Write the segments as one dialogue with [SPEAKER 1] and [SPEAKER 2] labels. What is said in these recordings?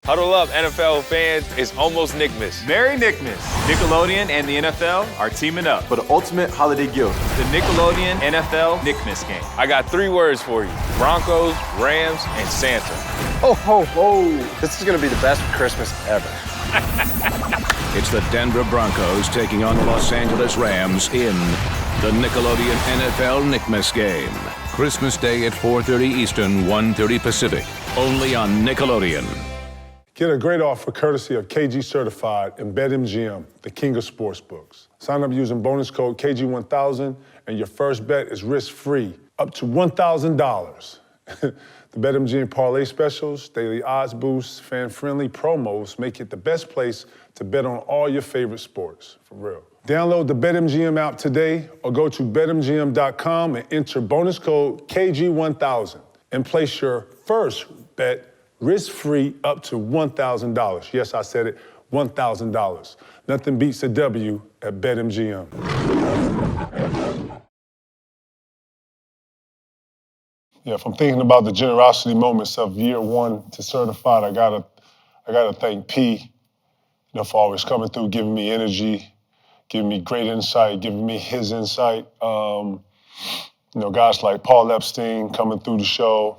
[SPEAKER 1] Huddle up, NFL fans. It's almost Nickmas.
[SPEAKER 2] Merry Nickmas. Nickelodeon and the NFL are teaming up
[SPEAKER 3] for the ultimate holiday gift.
[SPEAKER 2] The Nickelodeon NFL Nickmas game.
[SPEAKER 1] I got 3 words for you. Broncos, Rams, and Santa.
[SPEAKER 4] Ho, ho, ho. This is going to be the best Christmas ever.
[SPEAKER 5] It's the Denver Broncos taking on the Los Angeles Rams in the Nickelodeon NFL Nickmas game. Christmas Day at 4:30 Eastern, 1:30 Pacific. Only on Nickelodeon.
[SPEAKER 6] Get a great offer courtesy of KG Certified and BetMGM, the king of sportsbooks. Sign up using bonus code KG1000 and your first bet is risk-free, up to $1,000. The BetMGM parlay specials, daily odds boosts, fan-friendly promos make it the best place to bet on all your favorite sports, for real. Download the BetMGM app today or go to BetMGM.com and enter bonus code KG1000 and place your first bet risk-free up to $1,000. Yes, I said it, $1,000. Nothing beats a W at BetMGM. Yeah, if I'm thinking about the generosity moments of year 1 to certified, I gotta thank P, for always coming through, giving me energy, giving me great insight, giving me his insight. Guys like Paul Epstein coming through the show.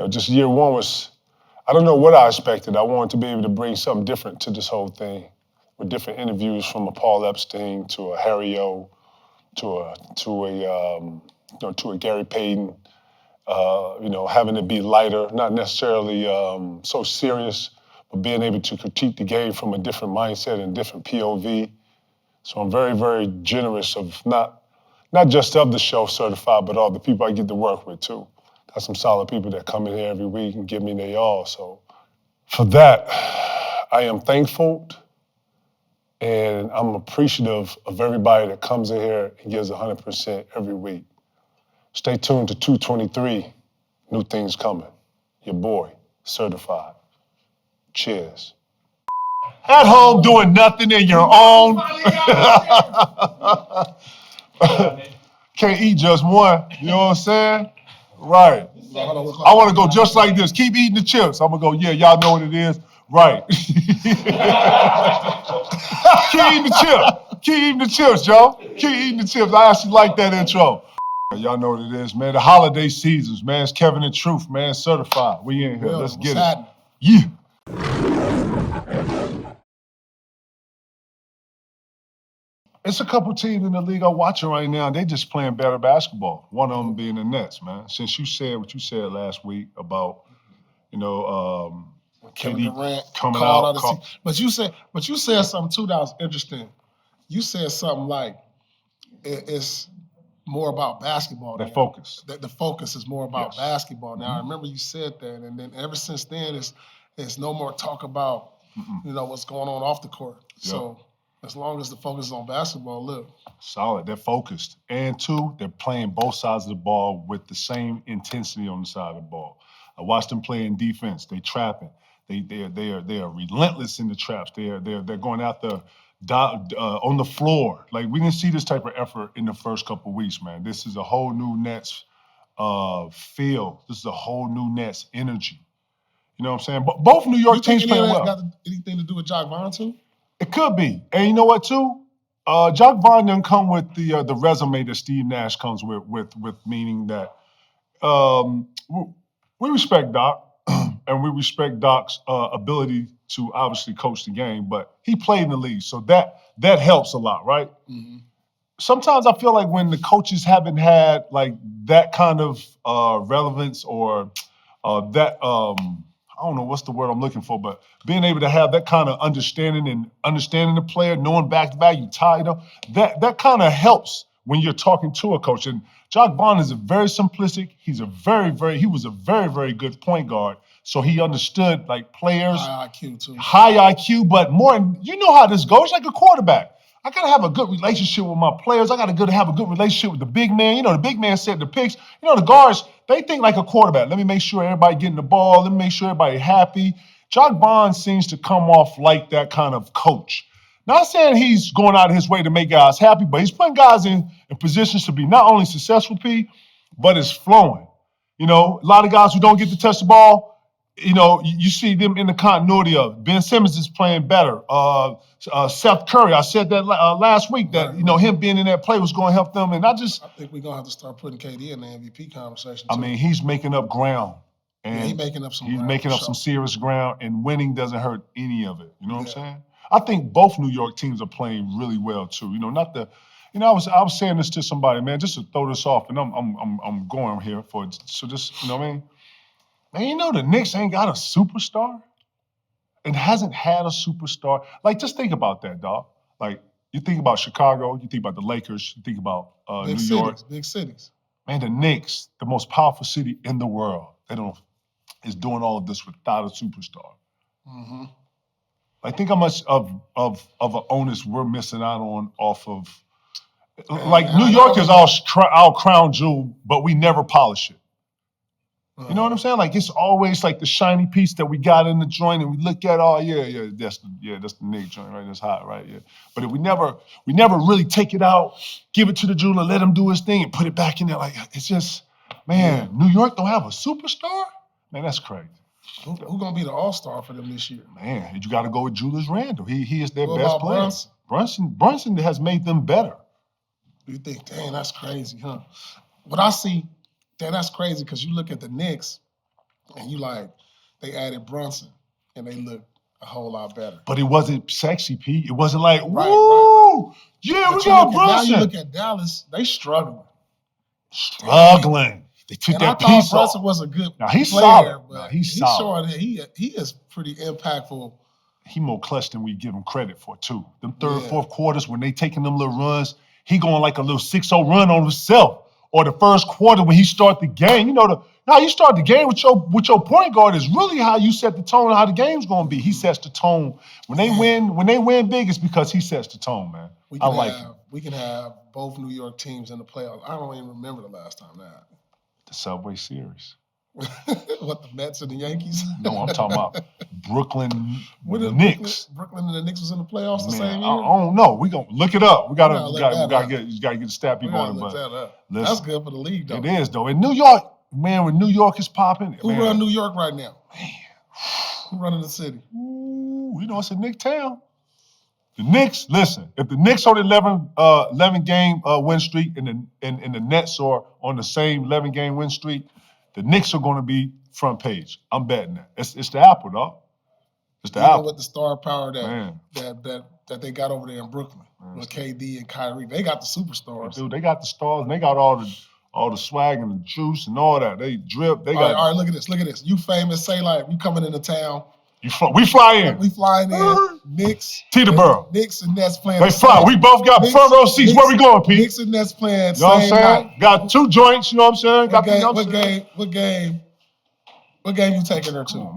[SPEAKER 6] Just year 1 was, I don't know what I expected. I wanted to be able to bring something different to this whole thing, with different interviews from a Paul Epstein to a Harry O, to a Gary Payton. Having it be lighter, not necessarily so serious, but being able to critique the game from a different mindset and different POV. So I'm very, very generous of not just of the show certified, but all the people I get to work with too. Got some solid people that come in here every week and give me their all. So for that, I am thankful and I'm appreciative of everybody that comes in here and gives 100% every week. Stay tuned to 223, new things coming. Your boy, certified. Cheers. At home doing nothing in your own. Can't eat just one, you know what I'm saying? Right. I want to go just like this. Keep eating the chips. I'm going to go, yeah, y'all know what it is. Right. Keep eating the chips. Keep eating the chips, Joe. Keep eating the chips. I actually like that intro. Y'all know what it is, man. The holiday seasons, man. It's Kevin and Truth, man. Certified. We in here. Let's get it. Yeah. It's a couple teams in the league I'm watching right now. They just playing better basketball. One of them being the Nets, man. Since you said what you said last week about,
[SPEAKER 7] Kevin Durant
[SPEAKER 6] coming
[SPEAKER 7] out.
[SPEAKER 6] out.
[SPEAKER 7] But you said something too that was interesting. You said something like it's more about basketball.
[SPEAKER 6] The focus.
[SPEAKER 7] The focus is more about basketball. Now, I remember you said that, and then ever since then, it's no more talk about what's going on off the court. Yep. So as long as the focus is on basketball, look.
[SPEAKER 6] Solid. They're focused. And 2, they're playing both sides of the ball with the same intensity on the side of the ball. I watched them play in defense. They trapping. They are relentless in the traps. They're going after on the floor. Like, we didn't see this type of effort in the first couple of weeks, man. This is a whole new Nets feel. This is a whole new Nets energy. You know what I'm saying? But both New York teams playing well.
[SPEAKER 7] Got anything to do with Jacques Vaughn too?
[SPEAKER 6] It could be. And you know what, too? Jacques Vaughn doesn't come with the resume that Steve Nash comes with meaning that we respect Doc, and we respect Doc's ability to obviously coach the game, but he played in the league, so that helps a lot, right? Mm-hmm. Sometimes I feel like when the coaches haven't had like that kind of relevance or that I don't know what's the word I'm looking for, but being able to have that kind of understanding the player, knowing back to back, you tie them, that kind of helps when you're talking to a coach. And Jacques Vaughn is a very simplistic. He was a very, very good point guard. So he understood like players.
[SPEAKER 7] High IQ too.
[SPEAKER 6] High IQ, but more, you know how this goes, like a quarterback. I got to have a good relationship with my players. I got to have a good relationship with the big man. You know, the big man set the picks. You know, the guards, they think like a quarterback. Let me make sure everybody getting the ball. Let me make sure everybody happy. Jacques Vaughn seems to come off like that kind of coach. Not saying he's going out of his way to make guys happy, but he's putting guys in positions to be not only successful, P, but it's flowing. You know, a lot of guys who don't get to touch the ball, you know, you see them in the continuity of it. Ben Simmons is playing better. Seth Curry, I said that last week that, you know, him being in that play was going to help them. And I
[SPEAKER 7] think we're going to have to start putting KD in the MVP conversation, too.
[SPEAKER 6] I mean, he's making up ground. And
[SPEAKER 7] he's making up some ground.
[SPEAKER 6] He's making up some serious ground, and winning doesn't hurt any of it. You know what I'm saying? I think both New York teams are playing really well, too. You know, I was saying this to somebody, man, just to throw this off, and I'm going here for it. So just, you know what I mean? Man, you know the Knicks ain't got a superstar and hasn't had a superstar. Like, just think about that, dog. Like, you think about Chicago, you think about the Lakers, you think about New York.
[SPEAKER 7] Big cities.
[SPEAKER 6] Man, the Knicks, the most powerful city in the world, is doing all of this without a superstar.
[SPEAKER 7] Mm-hmm.
[SPEAKER 6] Like, think how much of an onus we're missing out on off of. Like, New York is our crown jewel, but we never polish it. You know what I'm saying? Like, it's always like the shiny piece that we got in the joint, and we look at, that's the Knicks joint, right? That's hot, right? Yeah. But if we never really take it out, give it to the jeweler, let him do his thing, and put it back in there. Like, it's just, man, New York don't have a superstar? Man, that's crazy.
[SPEAKER 7] Who's gonna be the all-star for them this year?
[SPEAKER 6] Man, you got to go with Julius Randle. He is their best
[SPEAKER 7] about
[SPEAKER 6] player. Brunson has made them better.
[SPEAKER 7] You think, dang, that's crazy, huh? What I see. Damn, that's crazy because you look at the Knicks and you like, they added Brunson and they look a whole lot better.
[SPEAKER 6] But it wasn't sexy, Pete. It wasn't like,
[SPEAKER 7] right.
[SPEAKER 6] Yeah, we got Brunson.
[SPEAKER 7] Now you look at Dallas, they struggling.
[SPEAKER 6] They took that
[SPEAKER 7] piece off. I thought Brunson was a good player,
[SPEAKER 6] solid.
[SPEAKER 7] But
[SPEAKER 6] he's solid.
[SPEAKER 7] Showing he is pretty impactful.
[SPEAKER 6] He more clutch than we give him credit for, too. Them third, fourth quarters, when they taking them little runs, he going like a little 6-0 run on himself. Or the first quarter when he start the game. You know, how you start the game with your point guard is really how you set the tone of how the game's gonna be. He sets the tone. When they win big, it's because he sets the tone, man.
[SPEAKER 7] We can have both New York teams in the playoffs. I don't even remember the last time that.
[SPEAKER 6] The Subway Series.
[SPEAKER 7] What, the Mets and the Yankees?
[SPEAKER 6] No, I'm talking about Brooklyn Knicks.
[SPEAKER 7] Brooklyn and the Knicks was in the playoffs the same year?
[SPEAKER 6] I don't know. We gonna look it up. We gotta get the stat people on it. But
[SPEAKER 7] that's good for the league, though.
[SPEAKER 6] It is, though. In New York, man, when New York is popping,
[SPEAKER 7] who run New York right now? Man, who running the city?
[SPEAKER 6] Ooh, you know it's a Knick town. The Knicks, listen. If the Knicks on the 11 game win streak, and the Nets are on the same 11 game win streak, the Knicks are going to be front page. I'm betting that. It's the Apple, dog. It's the Apple.
[SPEAKER 7] With the star power that they got over there in Brooklyn with KD and Kyrie, they got the superstars.
[SPEAKER 6] Dude, they got the stars, and they got all the swag and the juice and all that. They drip. All
[SPEAKER 7] right, look at this. You famous, say like we coming into town.
[SPEAKER 6] We fly in.
[SPEAKER 7] We flying in. Knicks.
[SPEAKER 6] Teterboro.
[SPEAKER 7] Knicks and Nets playing.
[SPEAKER 6] They fly. We both got front row seats. Where we going, Pete?
[SPEAKER 7] Knicks and Nets playing.
[SPEAKER 6] You know what I'm saying? Got two joints. You know what I'm saying?
[SPEAKER 7] What game you taking her to?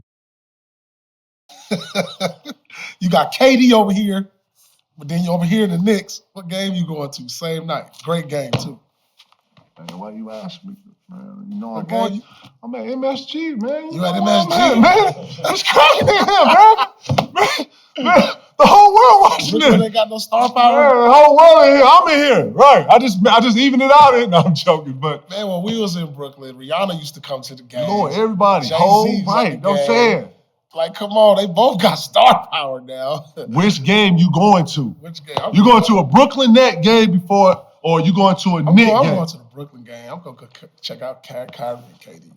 [SPEAKER 7] You got KD over here, but then you over here in the Knicks. What game you going to? Same night. Great game too.
[SPEAKER 6] Man, why you ask me? Man, you know I'm at MSG, man.
[SPEAKER 7] You at MSG?
[SPEAKER 6] Man, it's crazy here, man. The whole world watching this.
[SPEAKER 7] They got no star power.
[SPEAKER 6] Man, the whole world in here. I'm in here, right? I just even it out here. No, I'm joking, but
[SPEAKER 7] man, when we was in Brooklyn, Rihanna used to come to the game.
[SPEAKER 6] Lord, everybody, right? I'm saying.
[SPEAKER 7] Like, come on, they both got star power now.
[SPEAKER 6] Which game you going to?
[SPEAKER 7] Which game?
[SPEAKER 6] You going to a Brooklyn Net game before, or you going to a Knicks game?
[SPEAKER 7] I'm going to the Brooklyn game. I'm going to check out Kyrie and KD.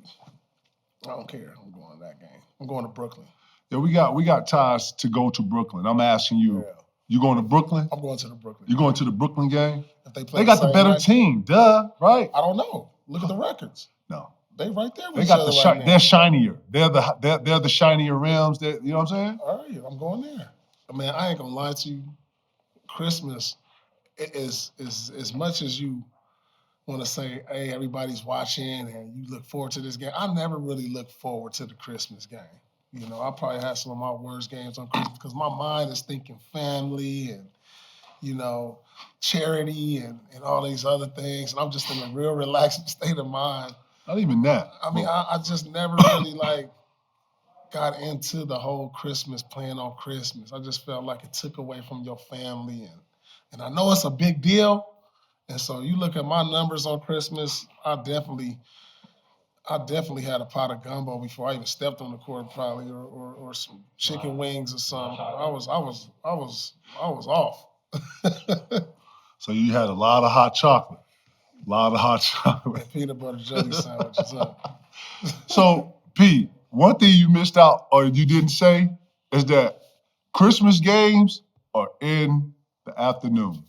[SPEAKER 7] I don't care. I'm going to that game. I'm going to Brooklyn.
[SPEAKER 6] Yeah, we got ties to go to Brooklyn. I'm asking you, you going to Brooklyn?
[SPEAKER 7] I'm going to the Brooklyn.
[SPEAKER 6] You going to the Brooklyn game?
[SPEAKER 7] If they
[SPEAKER 6] got the better team, right?
[SPEAKER 7] I don't know. Look at the records.
[SPEAKER 6] No.
[SPEAKER 7] They right there with
[SPEAKER 6] they got the they're shinier. They're the shinier rims. You know what I'm saying?
[SPEAKER 7] All right, I'm going there. I mean, I ain't gonna lie to you. Christmas is as much as you want to say, hey, everybody's watching and you look forward to this game. I never really look forward to the Christmas game. You know, I probably have some of my worst games on Christmas because my mind is thinking family and, you know, charity and all these other things. And I'm just in a real relaxed state of mind.
[SPEAKER 6] Not even that.
[SPEAKER 7] I mean, I just never really got into the whole Christmas, playing on Christmas. I just felt like it took away from your family. And I know it's a big deal. And so you look at my numbers on Christmas, I definitely I definitely had a pot of gumbo before I even stepped on the court, probably, or some chicken wings or something. I was off.
[SPEAKER 3] So you had a lot of hot chocolate. A lot of hot chocolate.
[SPEAKER 7] And peanut butter jelly sandwiches.
[SPEAKER 3] So, Pete, one thing you missed out or you didn't say is that Christmas games are in the afternoon.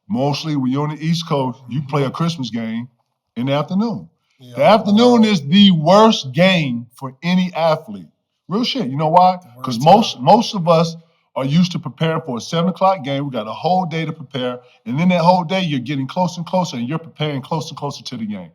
[SPEAKER 3] Mostly when you're on the East Coast, you play a Christmas game in the afternoon.
[SPEAKER 7] Yeah,
[SPEAKER 3] the afternoon is the worst game for any athlete. Real shit. You know why? Because most of us are used to preparing for a 7 o'clock game. We got a whole day to prepare. And then that whole day, you're getting closer and closer, and you're preparing closer and closer to the game.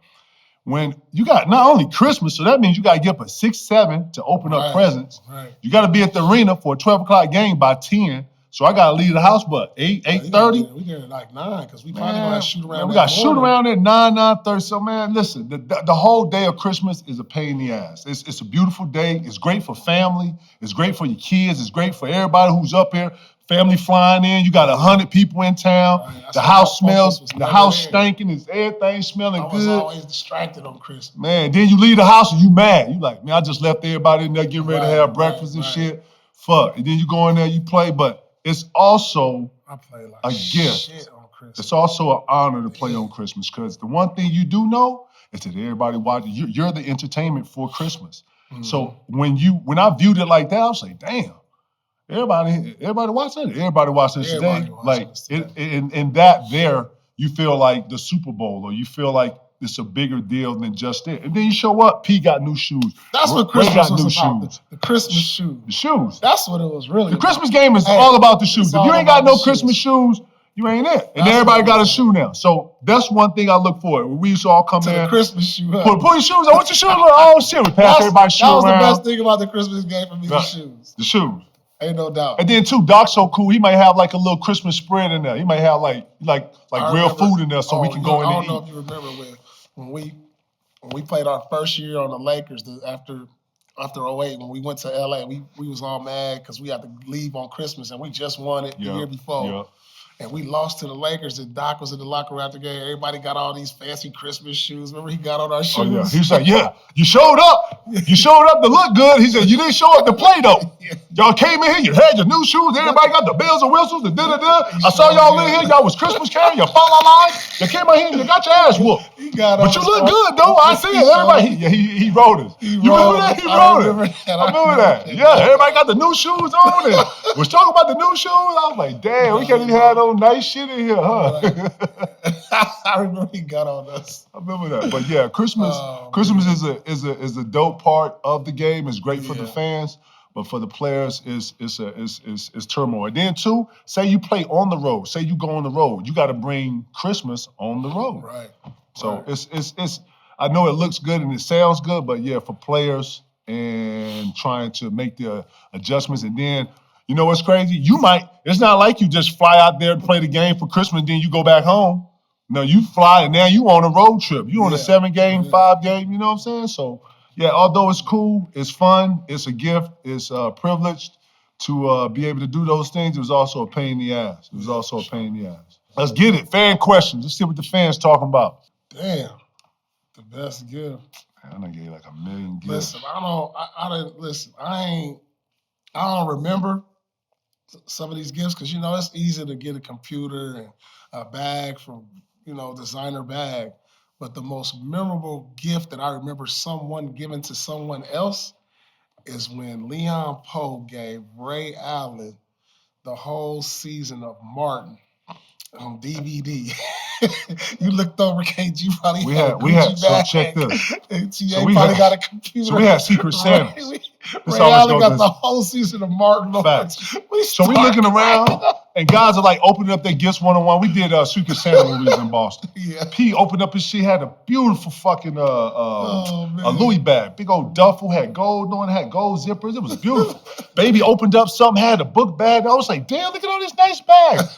[SPEAKER 3] When you got not only Christmas, so that means you got to get up at 6, 7 to open up presents.
[SPEAKER 7] Right.
[SPEAKER 3] You got to be at the arena for a 12 o'clock game by 10. So I got to leave the house, but 8:30.
[SPEAKER 7] We get it like 9 because we probably going to shoot around.
[SPEAKER 3] Man, we got to shoot around at 9:30. So, man, listen, the whole day of Christmas is a pain in the ass. It's a beautiful day. It's great for family. It's great for your kids. It's great for everybody who's up here. Family flying in. You got 100 people in town. Right. The house smells. The house stinking. It's everything smelling good. I was
[SPEAKER 7] always distracted on Christmas.
[SPEAKER 3] Man, then you leave the house and you mad. You like, man, I just left everybody in there getting ready to have breakfast and shit. Fuck. And then you go in there, you play, but it's also a gift.
[SPEAKER 7] On Christmas.
[SPEAKER 3] It's also an honor to play on Christmas because the one thing you do know is that everybody watching, you're the entertainment for Christmas. Mm-hmm. So when I viewed it like that, I was like, damn, everybody watching it. Everybody watching this today. Like in that there, you feel like the Super Bowl, or you feel like it's a bigger deal than just it. And then you show up, P got new shoes.
[SPEAKER 7] That's what Christmas was about. The Christmas shoes.
[SPEAKER 3] The shoes.
[SPEAKER 7] That's what it was really
[SPEAKER 3] about. The Christmas game is all about the shoes. If you ain't got no Christmas shoes, you ain't it. And everybody got a shoe now. So that's one thing I look for. We used to all come in.
[SPEAKER 7] The Christmas shoe.
[SPEAKER 3] Pull your shoes on. What's your shoes? Oh, shit. We pass everybody's shoe around.
[SPEAKER 7] That was the best thing about the Christmas game for me, the shoes.
[SPEAKER 3] The shoes.
[SPEAKER 7] Ain't no doubt.
[SPEAKER 3] And then too, Doc's so cool. He might have like a little Christmas spread in there. He might have like real food in there so we can go in and eat.
[SPEAKER 7] I don't know if you remember when we played our first year on the Lakers after 08, when we went to LA, we was all mad because we had to leave on Christmas and we just won it the year before. Yeah. And we lost to the Lakers, and Doc was in the locker room after the game. Everybody got all these fancy Christmas shoes. Remember, he got on our shoes.
[SPEAKER 3] Oh, yeah. He's like, yeah, you showed up. You showed up to look good. He said, you didn't show up to play, though. Y'all came in here, you had your new shoes. Everybody got the bells and whistles and da-da-da. I saw y'all in here. Y'all was Christmas carrying your fa-la-la. You came in here and you got your ass whooped. But you look good, though. I see it. Everybody, he wrote us. You remember that? He wrote it. I remember that. Yeah, everybody got the new shoes on. And was talking about the new shoes. I was like, damn, we can't even have those nice shit in here, huh?
[SPEAKER 7] I remember he got on us.
[SPEAKER 3] I remember that. But yeah, Christmas is a dope part of the game. It's great for the fans, but for the players, it's turmoil. And then too, say you play on the road. Say you go on the road. You got to bring Christmas on the road.
[SPEAKER 7] Right.
[SPEAKER 3] So it's. I know it looks good and it sounds good, but yeah, for players and trying to make the adjustments, and then. You know what's crazy? It's not like you just fly out there and play the game for Christmas and then you go back home. No, you fly and now you on a road trip. You on a 7-game, 5-game, you know what I'm saying? So, yeah, although it's cool, it's fun, it's a gift, it's privileged to be able to do those things, it was also a pain in the ass. Let's get it. Fan questions. Let's see what the fans talking about.
[SPEAKER 7] Damn. The best gift.
[SPEAKER 3] Man, I done gave like 1 million gifts.
[SPEAKER 7] Listen, I don't remember some of these gifts because, it's easy to get a computer and a bag from, designer bag. But the most memorable gift that I remember someone giving to someone else is when Leon Poe gave Ray Allen the whole season of Martin on DVD. You looked over, KG probably
[SPEAKER 3] so check this.
[SPEAKER 7] TA probably got a computer.
[SPEAKER 3] So we had Secret Santas.
[SPEAKER 7] Ray Allen got the whole season of Martin.
[SPEAKER 3] So we looking around, and guys are like opening up their gifts one-on-one. We did Secret Santa when we was in Boston.
[SPEAKER 7] Yeah.
[SPEAKER 3] P opened up his shit, had a beautiful fucking a Louis bag. Big old duffel, had gold on it, had gold zippers. It was beautiful. Baby opened up something, had a book bag. I was like, damn, look at all these nice bags.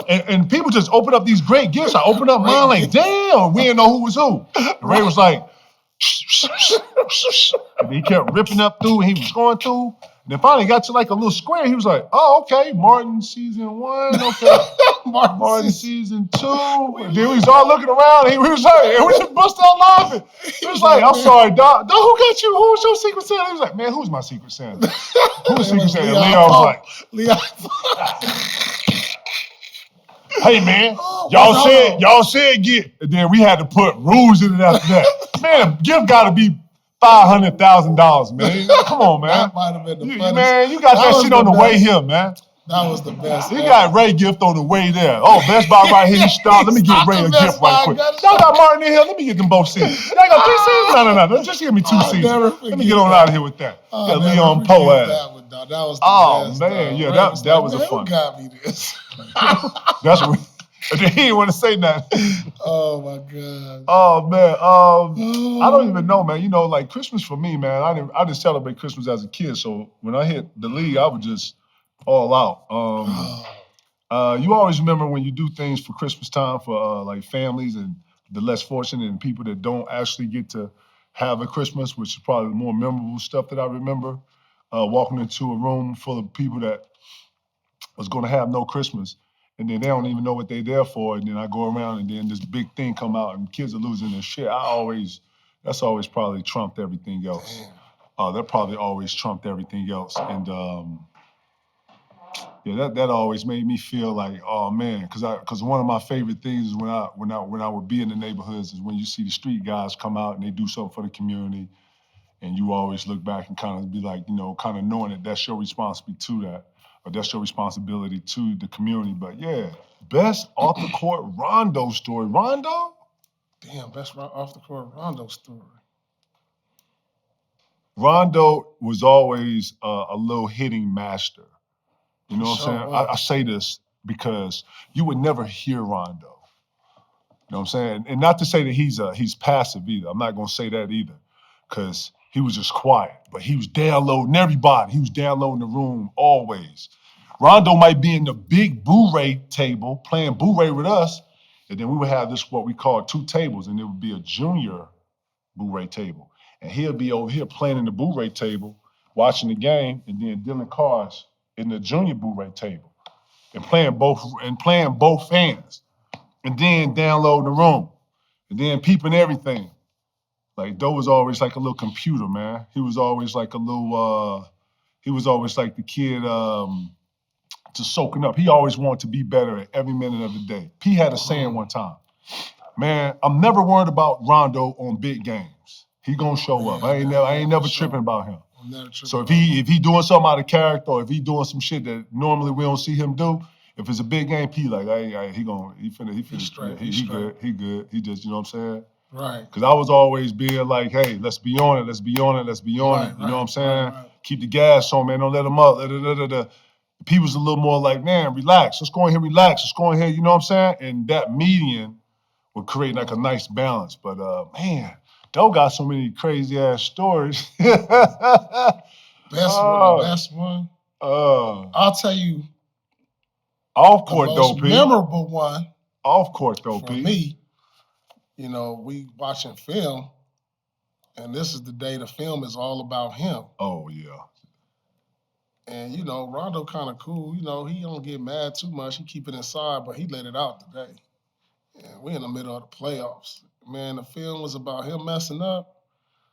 [SPEAKER 3] and people just open up these great gifts. I opened up mine like, damn, we didn't know who was who. And Ray was like, and he kept ripping up through, and he was going through. And then finally got to like a little square. He was like, "Oh, okay, Martin season 1, okay, Martin season 2." And then we was all looking around, and he was like, and we just busted out laughing. He was like, "I'm sorry, Doc. Who got you? Who was your Secret Santa?" He was like, "Man, who's my Secret Santa? Who's Secret Santa?" And Leon was like, "Hey man, y'all said get." And then we had to put rules in it after that. Man, a gift got to be $500,000, man. Come on, man.
[SPEAKER 7] That might have been the funniest.
[SPEAKER 3] Man, you got that shit on the way here, man.
[SPEAKER 7] That was the best.
[SPEAKER 3] You got Ray gift on the way there. Oh, Best Buy right here. You stop. Let me get Ray a gift right quick. Y'all got Martin in here. Let me get them both seats. Y'all got 3 seats? No. Just give me 2 seats. Let me get on out of here with that. Yeah, Leon Poe ass.
[SPEAKER 7] That was the best.
[SPEAKER 3] Man, yeah, that was a fun.
[SPEAKER 7] Who got me this?
[SPEAKER 3] That's what. He didn't want to say nothing.
[SPEAKER 7] Oh my God.
[SPEAKER 3] Oh man. I don't even know, man. You know, like Christmas for me, man. I didn't celebrate Christmas as a kid. So when I hit the league, I was just all out. You always remember when you do things for Christmas time for like families and the less fortunate and people that don't actually get to have a Christmas, which is probably the more memorable stuff that I remember. Walking into a room full of people that was going to have no Christmas. And then they don't even know what they're there for. And then I go around and then this big thing come out and kids are losing their shit. That's always probably trumped everything else. That probably always trumped everything else. And that always made me feel like, oh man, because one of my favorite things is when I would be in the neighborhoods is when you see the street guys come out and they do something for the community. And you always look back and kind of be like, you know, kind of knowing that that's your responsibility to that. Or that's your responsibility to the community. But yeah, best off the court Rondo story. Rondo?
[SPEAKER 7] Damn, best off the court Rondo story.
[SPEAKER 3] Rondo was always a little hitting master. You know what I'm saying? I say this because you would never hear Rondo. You know what I'm saying? And not to say that he's passive either. I'm not gonna say that either. Because he was just quiet, but he was downloading everybody. He was downloading the room always. Rondo might be in the big Blu-ray table playing Blu-ray with us, and then we would have this what we call 2 tables, and it would be a junior Blu-ray table. And he'll be over here playing in the Blu-ray table, watching the game, and then dealing cards in the junior Blu-ray table, and playing both fans, and then downloading the room, and then peeping everything. Like, Doe was always like a little computer, man. He was always like a little, he was always like the kid just soaking up. He always wanted to be better at every minute of the day. P had a saying one time, man, I'm never worried about Rondo on big games. He gonna show up. I ain't never tripping about him. So if he doing something out of character or if he doing some shit that normally we don't see him do, if it's a big game, P like, he good. He good. He just, you know what I'm saying?
[SPEAKER 7] Right.
[SPEAKER 3] Because I was always being like, hey, let's be on it. You know what I'm saying?
[SPEAKER 7] Right.
[SPEAKER 3] Keep the gas on, man. Don't let them up. People's a little more like, man, relax. Let's go in here, relax. Let's go in here, you know what I'm saying? And that median would create like a nice balance. But, man, Doe got so many crazy-ass stories.
[SPEAKER 7] Best one. I'll tell you.
[SPEAKER 3] Off court, though, P.
[SPEAKER 7] Memorable one.
[SPEAKER 3] Off court, though, P.
[SPEAKER 7] For me, you know, we watching film, and this is the day the film is all about him.
[SPEAKER 3] Oh, yeah.
[SPEAKER 7] And, you know, Rondo kind of cool. You know, he don't get mad too much. He keep it inside, but he let it out today. And we're in the middle of the playoffs. Man, the film was about him messing up.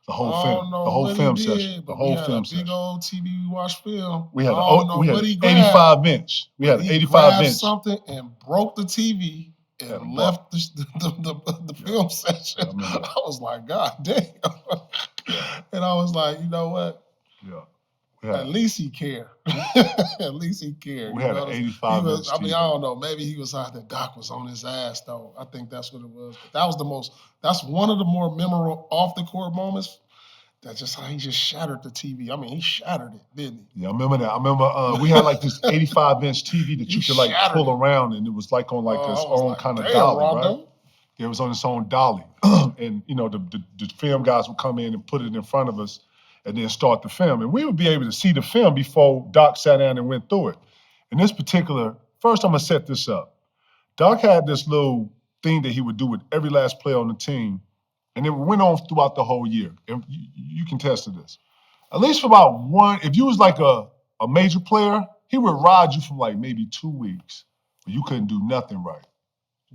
[SPEAKER 3] The whole film. The whole film session. The whole film session.
[SPEAKER 7] Big old TV we watched film.
[SPEAKER 3] We had an 85 inch. We had an 85 inch.
[SPEAKER 7] Something and broke the TV. And left the film session. I was like, God damn. And I was like, you know what?
[SPEAKER 3] Yeah.
[SPEAKER 7] At least he cared. At least he cared.
[SPEAKER 3] We had an 85 inch.
[SPEAKER 7] I mean, I don't know. Maybe he was out there. Doc was on his ass, though. I think that's what it was. But that's one of the more memorable off the court moments. That's just how he just shattered the TV. I mean, he shattered it, didn't he?
[SPEAKER 3] Yeah, I remember that. I remember we had like this 85 inch TV that you could like pull around, and it was like on like its own like, kind of dolly, Rondo. Right? It was on its own dolly. And, you know, the film guys would come in and put it in front of us and then start the film. And we would be able to see the film before Doc sat down and went through it. In this particular, first I'm going to set this up. Doc had this little thing that he would do with every last player on the team. And it went on throughout the whole year. And you can test to this. At least for about if you was like a a major player, he would ride you for like maybe 2 weeks, but you couldn't do nothing right.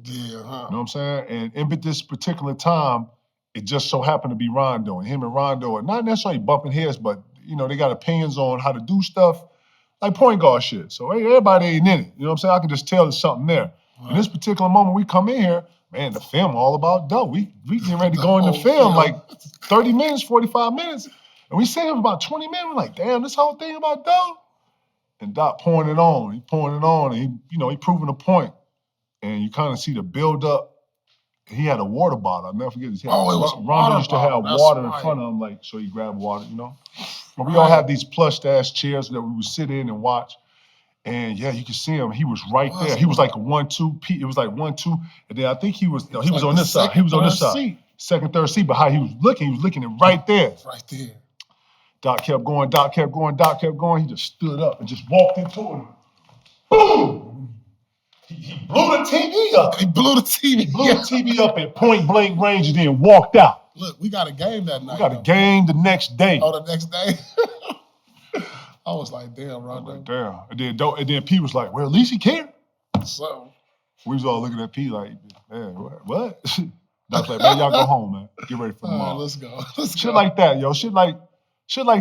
[SPEAKER 7] Yeah, huh?
[SPEAKER 3] You know what I'm saying? And in this particular time, it just so happened to be Rondo. And him and Rondo are not necessarily bumping heads, but, they got opinions on how to do stuff, like point guard shit. So hey, everybody ain't in it. You know what I'm saying? I can just tell there's something there. Right. In this particular moment, we come in here, man, the film all about dough. We getting ready to go in the film like 30 minutes, 45 minutes. And we see him about 20 minutes. We're like, damn, this whole thing about dough? And Doc pouring it on. He pouring it on. And he proving a point. And you kind of see the build up. He had a water bottle. I'll never forget this. Rondo used to have water in front of him, like, so he grabbed water, But we all had these plush-ass chairs that we would sit in and watch. And yeah, you could see him. He was right there. He was like a 1-2. It was like 1-2. And then I think he was on this side. He was on this side. Second, third seat. But how he was looking at right there.
[SPEAKER 7] Right there.
[SPEAKER 3] Doc kept going. He just stood up and just walked into him. Boom! He blew the TV up.
[SPEAKER 7] He blew the TV
[SPEAKER 3] up at point blank range and then walked out.
[SPEAKER 7] Look, we got a game that night.
[SPEAKER 3] We got a game the next day.
[SPEAKER 7] Oh, the next day? I was like, damn, Rondo.
[SPEAKER 3] Damn. And then P was like, well, at least he cared.
[SPEAKER 7] So
[SPEAKER 3] we was all looking at P like, man, what? Doc's like, man, y'all go home, man. Get ready for tomorrow.
[SPEAKER 7] Let's go.
[SPEAKER 3] Shit like that, yo. Shit like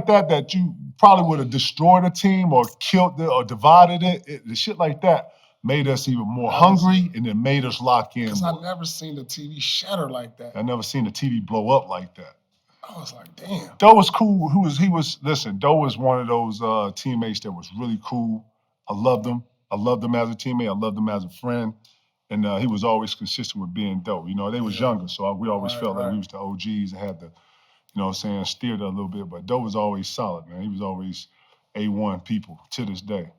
[SPEAKER 3] that you probably would have destroyed a team or killed it or divided it. The shit like that made us even more hungry and then made us lock in.
[SPEAKER 7] Because I never seen the TV shatter like that.
[SPEAKER 3] I never seen the TV blow up like that.
[SPEAKER 7] I was like, damn.
[SPEAKER 3] Doe was cool. Doe was one of those teammates that was really cool. I loved him. I loved him as a teammate. I loved him as a friend. And he was always consistent with being Doe. They was younger, so we always felt like we was the OGs and had to, steered a little bit. But Doe was always solid, man. He was always A1 people to this day.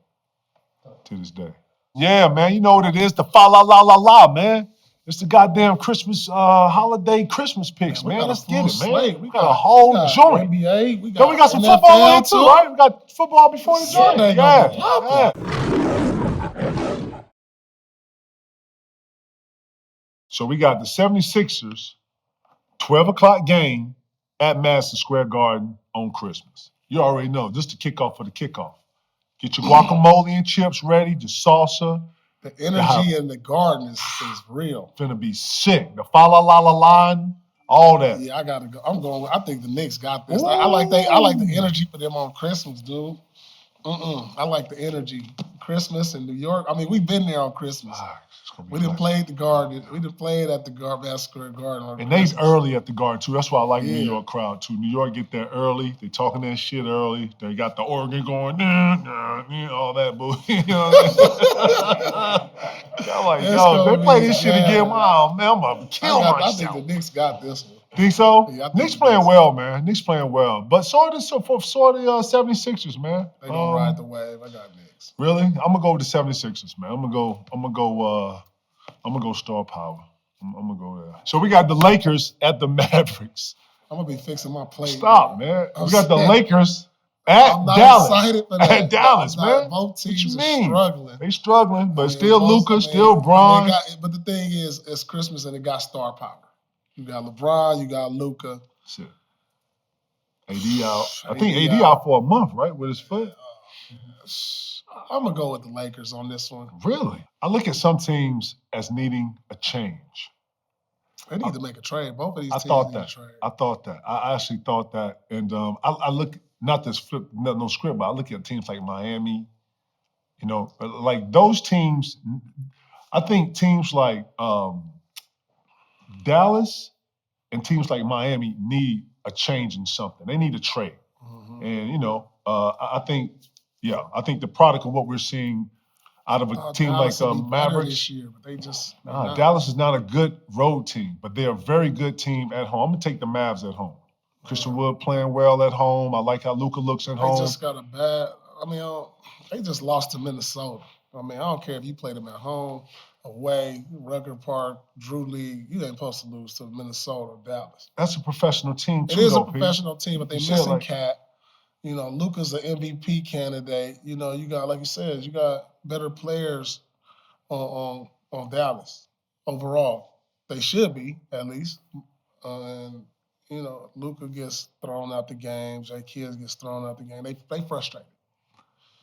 [SPEAKER 3] To this day. Yeah, man, you know what it is, the fa la la la la, man. It's the goddamn Christmas, holiday Christmas picks, man. Let's get it, man. We got a whole joint.
[SPEAKER 7] NBA, we
[SPEAKER 3] got some
[SPEAKER 7] NFL
[SPEAKER 3] football in too, right? We got football before the joint. Yeah. So we got the 76ers, 12 o'clock game at Madison Square Garden on Christmas. You already know, this is the kickoff for the kickoff. Get your guacamole and chips ready, the salsa.
[SPEAKER 7] The energy in the garden is real.
[SPEAKER 3] Finna be sick. The fa la la la line, all that.
[SPEAKER 7] Yeah, I gotta go. I think the Knicks got this. I like the energy for them on Christmas, dude. I like the energy. Christmas in New York. I mean, we've been there on Christmas. We done played the Garden. We done played at the Madison Square Garden on Christmas.
[SPEAKER 3] And they early at the Garden, too. That's why I like the New York crowd, too. New York get there early. They talking that shit early. They got the organ going, all that bullshit. You know what I'm like, yo, they play this shit again. Wow, man, I'm going to kill myself.
[SPEAKER 7] I think the Knicks got this one.
[SPEAKER 3] Think so?
[SPEAKER 7] Yeah,
[SPEAKER 3] Knicks playing well, man. Knicks playing well. But so are the 76ers, man.
[SPEAKER 7] They gonna ride the wave. I got Knicks.
[SPEAKER 3] Really? I'm gonna go with the 76ers, man. I'm gonna go star power. I'm gonna go there. So we got the Lakers at the Mavericks.
[SPEAKER 7] I'm gonna be fixing my plate.
[SPEAKER 3] Stop, man. We got the Lakers at Dallas.
[SPEAKER 7] Excited for that.
[SPEAKER 3] At Dallas, man.
[SPEAKER 7] Both teams
[SPEAKER 3] what you
[SPEAKER 7] are
[SPEAKER 3] mean?
[SPEAKER 7] struggling.
[SPEAKER 3] They struggling, but still Luka, still Bron.
[SPEAKER 7] But the thing is, it's Christmas and it got star power. You got LeBron, you got Luka.
[SPEAKER 3] Shit. AD out. I think AD out for a month, right, with his foot?
[SPEAKER 7] I'm going to go with the Lakers on this one.
[SPEAKER 3] Really? I look at some teams as needing a change.
[SPEAKER 7] They need to make a trade. Both of these teams need a trade.
[SPEAKER 3] I thought that. I actually thought that. And I look, not this flip, no script, but I look at teams like Miami, like those teams. I think teams like Dallas and teams like Miami need a change in something. They need a trade. Mm-hmm. And, I think the product of what we're seeing out of a team
[SPEAKER 7] Dallas
[SPEAKER 3] like Mavericks.
[SPEAKER 7] This year, but they just
[SPEAKER 3] Dallas is not a good road team, but they're a very good team at home. I'm going to take the Mavs at home. Christian Wood playing well at home. I like how Luka looks at home.
[SPEAKER 7] They just got they just lost to Minnesota. I mean, I don't care if you played them at home, away, Rucker Park, Drew League. You ain't supposed to lose to Minnesota or Dallas.
[SPEAKER 3] That's a professional team, too.
[SPEAKER 7] It is a professional team, but they're missing Cat. Luka's an MVP candidate. You got, like you said, you got better players on Dallas overall. They should be, at least. Luka gets thrown out the game. Jay Kidd gets thrown out the game. They frustrated.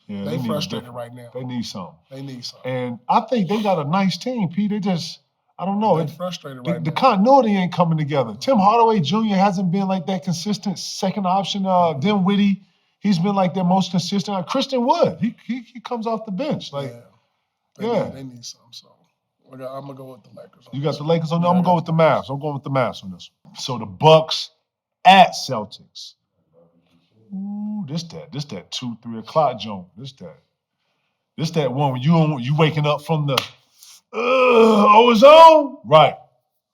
[SPEAKER 3] Yeah,
[SPEAKER 7] They
[SPEAKER 3] need
[SPEAKER 7] frustrated
[SPEAKER 3] different.
[SPEAKER 7] right now.
[SPEAKER 3] They need something.
[SPEAKER 7] They need something.
[SPEAKER 3] And I think they got a nice team, Pete. They just, I don't know.
[SPEAKER 7] They frustrated right
[SPEAKER 3] The
[SPEAKER 7] now.
[SPEAKER 3] continuity ain't coming together. Tim Hardaway Jr. hasn't been like that consistent second option. Dinwiddie, he's been like their most consistent. Christian Wood, he comes off the bench. Like,
[SPEAKER 7] They need something. So I'm gonna go with the Lakers.
[SPEAKER 3] You got the Lakers on there? I'm gonna go with the Mavs. I'm going with the Mavs on this. So the Bucks at Celtics. Ooh, this that 2, 3 o'clock joint. This that one when you waking up from the it's on? Right.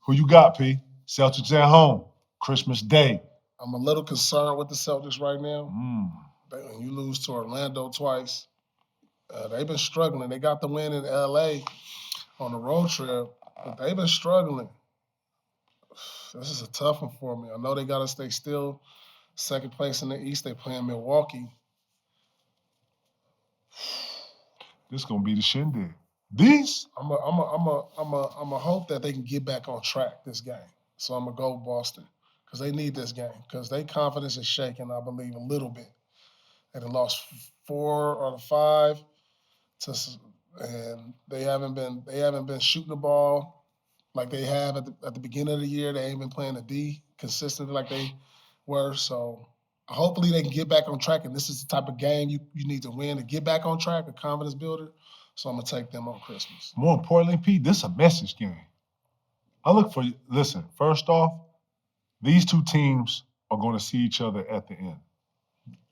[SPEAKER 3] Who you got, P? Celtics at home. Christmas Day.
[SPEAKER 7] I'm a little concerned with the Celtics right now.
[SPEAKER 3] Mm.
[SPEAKER 7] When you lose to Orlando twice, they've been struggling. They got the win in L.A. on the road trip, but they've been struggling. This is a tough one for me. I know they got to stay still. Second place in the East, they playing Milwaukee.
[SPEAKER 3] This is gonna be the shindig. These?
[SPEAKER 7] I'm a hope that they can get back on track this game. So I'm gonna go Boston because they need this game because their confidence is shaking. I believe a little bit. They lost 4 or 5 and they haven't been shooting the ball like they have at the beginning of the year. They ain't been playing the D consistently like they were. So hopefully they can get back on track. And this is the type of game you need to win to get back on track, a confidence builder. So I'm gonna take them on Christmas.
[SPEAKER 3] More importantly, Pete, this is a message game. Listen, first off, these two teams are going to see each other at the end.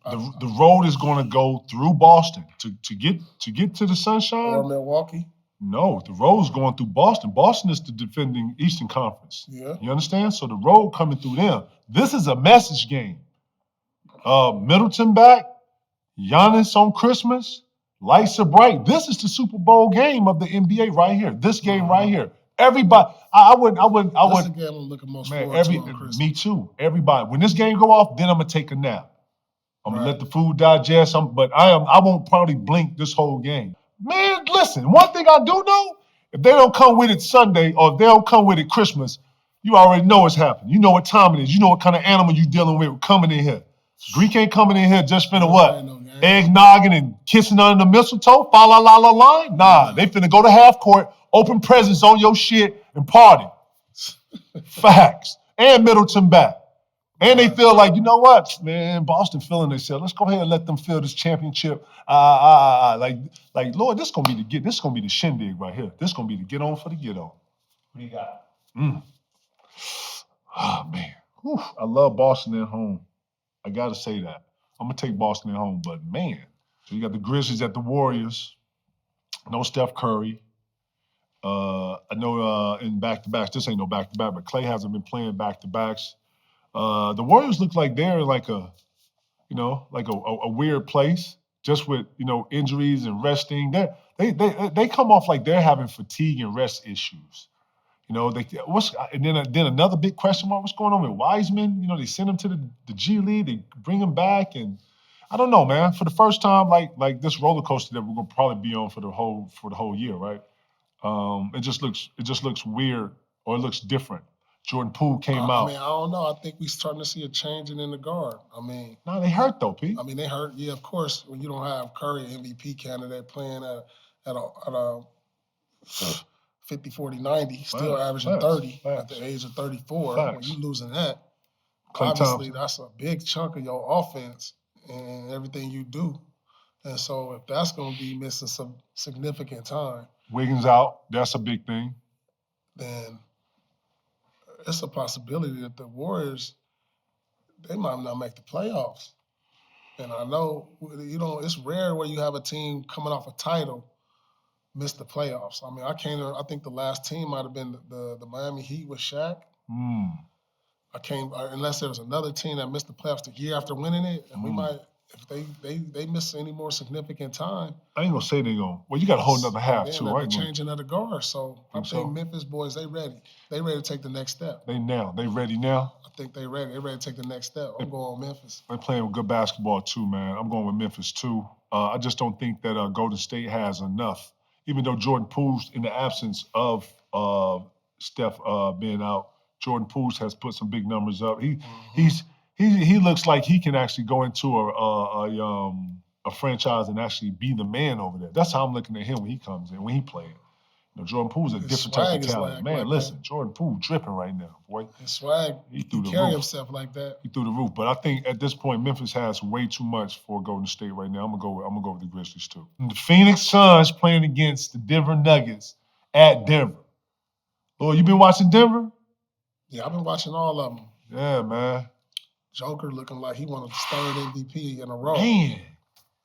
[SPEAKER 3] The road is going to go through Boston to get to the sunshine.
[SPEAKER 7] Or Milwaukee.
[SPEAKER 3] No, the road's going through Boston. Boston is the defending Eastern Conference.
[SPEAKER 7] Yeah.
[SPEAKER 3] You understand? So the road coming through them. This is a message game. Middleton back, Giannis on Christmas, lights are bright. This is the Super Bowl game of the NBA right here. This game right here. Everybody, I would.
[SPEAKER 7] That's the game I'm looking most forward to on Christmas.
[SPEAKER 3] Me too. Everybody. When this game go off, then I'm gonna take a nap. I'm gonna let the food digest. But I won't probably blink this whole game. Man, listen. One thing I do know: if they don't come with it Sunday or if they don't come with it Christmas, you already know what's happening. You know what time it is. You know what kind of animal you dealing with coming in here. Greek ain't coming in here just finna what? Eggnogging and kissing under the mistletoe? Fa la la la la? Nah, they finna go to half court, open presents on your shit, and party. Facts. And Middleton back. And they feel like, you know what, man, Boston feeling themselves. Let's go ahead and let them feel this championship. Like, Lord, this gonna be the shindig right here. This gonna be the get on for the get on. What do you got? Oh man. Whew. I love Boston at home. I gotta say that. I'm gonna take Boston at home, but man. So you got the Grizzlies at the Warriors. No Steph Curry. I know in back-to-backs, this ain't no back-to-back, but Klay hasn't been playing back-to-backs. The Warriors look like they're like a weird place, just with injuries and resting. They come off like they're having fatigue and rest issues. And then another big question mark: what's going on with Wiseman? They send him to the G League, they bring him back, and I don't know, man. For the first time, like this roller coaster that we're gonna probably be on for the whole year, right? It just looks weird, or it looks different. Jordan Poole came out.
[SPEAKER 7] I don't know. I think we're starting to see a change in the guard.
[SPEAKER 3] No, they hurt though, Pete.
[SPEAKER 7] They hurt. Yeah, of course. When you don't have Curry, MVP candidate, playing at a 50, 40, 90, still averaging 30 at the age of 34. When you losing that, obviously that's a big chunk of your offense and everything you do. And so if that's going to be missing some significant time.
[SPEAKER 3] Wiggins out, that's a big thing.
[SPEAKER 7] Then it's a possibility that the Warriors, they might not make the playoffs. And I know, it's rare where you have a team coming off a title miss the playoffs. I think the last team might have been the Miami Heat with Shaq. Unless there's another team that missed the playoffs the year after winning it, and we might, if they miss any more significant time.
[SPEAKER 3] I ain't gonna say they gonna. Well, you got a whole nother half too, right?
[SPEAKER 7] Changing of the guard, so I think Memphis boys, they ready. They ready to take the next step.
[SPEAKER 3] They ready now.
[SPEAKER 7] I think they ready. They ready to take the next step. I'm going with Memphis.
[SPEAKER 3] They're playing with good basketball too, man. I'm going with Memphis too. I just don't think that Golden State has enough. Even though Jordan Poole's in the absence of Steph being out, Jordan Poole has put some big numbers up. He looks like he can actually go into a franchise and actually be the man over there. That's how I'm looking at him when he comes in, when he playing. Jordan Poole's a different type of talent. Man, listen, Jordan Poole dripping right now, boy.
[SPEAKER 7] His swag, he carry himself like that.
[SPEAKER 3] He threw the roof. But I think at this point, Memphis has way too much for Golden State right now. I'm gonna go with the Grizzlies too. And the Phoenix Suns playing against the Denver Nuggets at Denver. Lord, you been watching Denver?
[SPEAKER 7] Yeah, I've been watching all of them.
[SPEAKER 3] Yeah, man.
[SPEAKER 7] Joker looking like he won his third MVP in a row.
[SPEAKER 3] Man.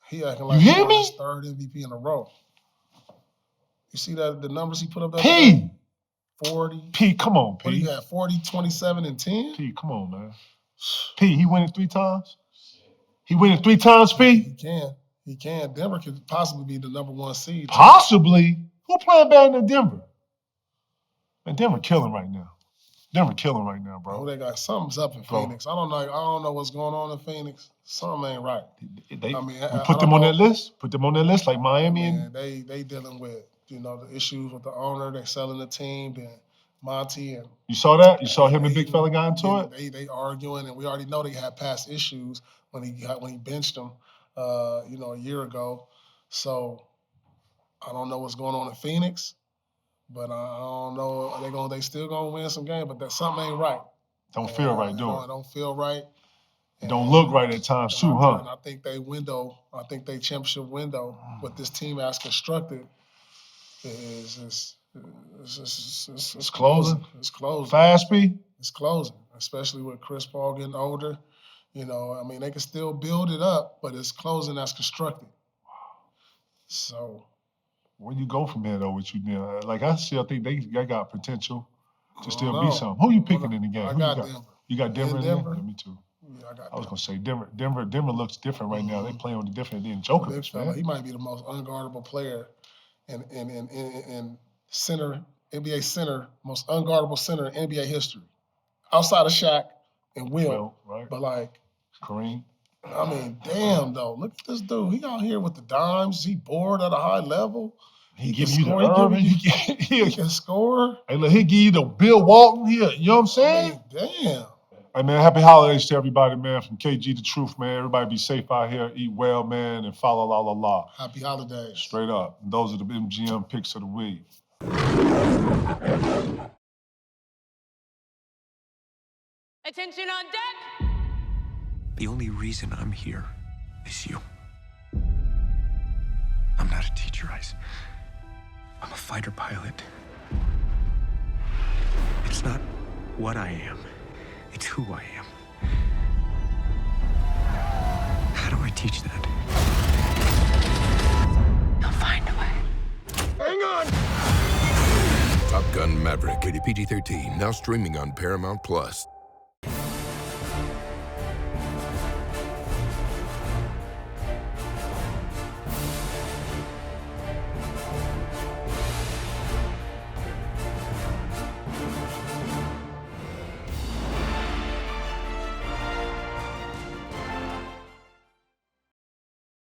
[SPEAKER 7] He acting like he won his third MVP in a row. You see that the numbers he put up there?
[SPEAKER 3] P.
[SPEAKER 7] 40.
[SPEAKER 3] P, come on, P.
[SPEAKER 7] What do you got? 40, 27, and 10?
[SPEAKER 3] P, come on, man. P, he win it 3 times? He win it 3 times, P?
[SPEAKER 7] He can. He can. Denver could possibly be the #1 seed.
[SPEAKER 3] Possibly? Who playing better than Denver? Man, Denver killing right now. Denver killing right now, bro.
[SPEAKER 7] Oh, they got something's up in Phoenix. I don't know what's going on in Phoenix. Something ain't right.
[SPEAKER 3] We put them on that list. Put them on that list like Miami.
[SPEAKER 7] Man, they dealing with the issues with the owner. They selling the team. Then Monty and
[SPEAKER 3] you saw that? You saw him and Big Fella got into it.
[SPEAKER 7] They arguing, and we already know they had past issues when he benched him, a year ago. So I don't know what's going on in Phoenix. But I don't know. They still gonna win some games, but that something ain't right.
[SPEAKER 3] Don't feel right, do it?
[SPEAKER 7] It don't feel right.
[SPEAKER 3] It don't look right at times too, huh?
[SPEAKER 7] And I think they championship window, what this team has constructed, is
[SPEAKER 3] closing.
[SPEAKER 7] It's closing.
[SPEAKER 3] Fast speed.
[SPEAKER 7] It's closing, especially with Chris Paul getting older. They can still build it up, but it's closing as constructed. So.
[SPEAKER 3] Where you go from here, though, with you now? Like, I still think they got potential to still be something. Who you picking in the game?
[SPEAKER 7] I got Denver.
[SPEAKER 3] You got Denver in
[SPEAKER 7] Denver?
[SPEAKER 3] there? Yeah, me too.
[SPEAKER 7] Yeah, I got
[SPEAKER 3] I was going to say Denver looks different right now. They playing with the different than Joker.
[SPEAKER 7] He might be the most unguardable player in center, NBA center, most unguardable center in NBA history. Outside of Shaq and Will.
[SPEAKER 3] Right.
[SPEAKER 7] But like
[SPEAKER 3] Kareem.
[SPEAKER 7] I mean, damn though. Look at this dude. He out here with the dimes. He bored at a high level.
[SPEAKER 3] He give you the Irvin.
[SPEAKER 7] He can score.
[SPEAKER 3] Hey, look, he give you the Bill Walton here. You know what I'm saying?
[SPEAKER 7] I mean, damn.
[SPEAKER 3] Hey, man, happy holidays to everybody, man. From KG The Truth, man. Everybody be safe out here. Eat well, man, and follow Allah.
[SPEAKER 7] Happy holidays.
[SPEAKER 3] Straight up. And those are the MGM picks of the week.
[SPEAKER 8] Attention on deck.
[SPEAKER 9] The only reason I'm here is you. I'm not a teacher, I'm a fighter pilot. It's not what I am, it's who I am. How do I teach that?
[SPEAKER 8] You'll find a way.
[SPEAKER 9] Hang on!
[SPEAKER 10] Top Gun Maverick, rated PG-13, now streaming on Paramount+.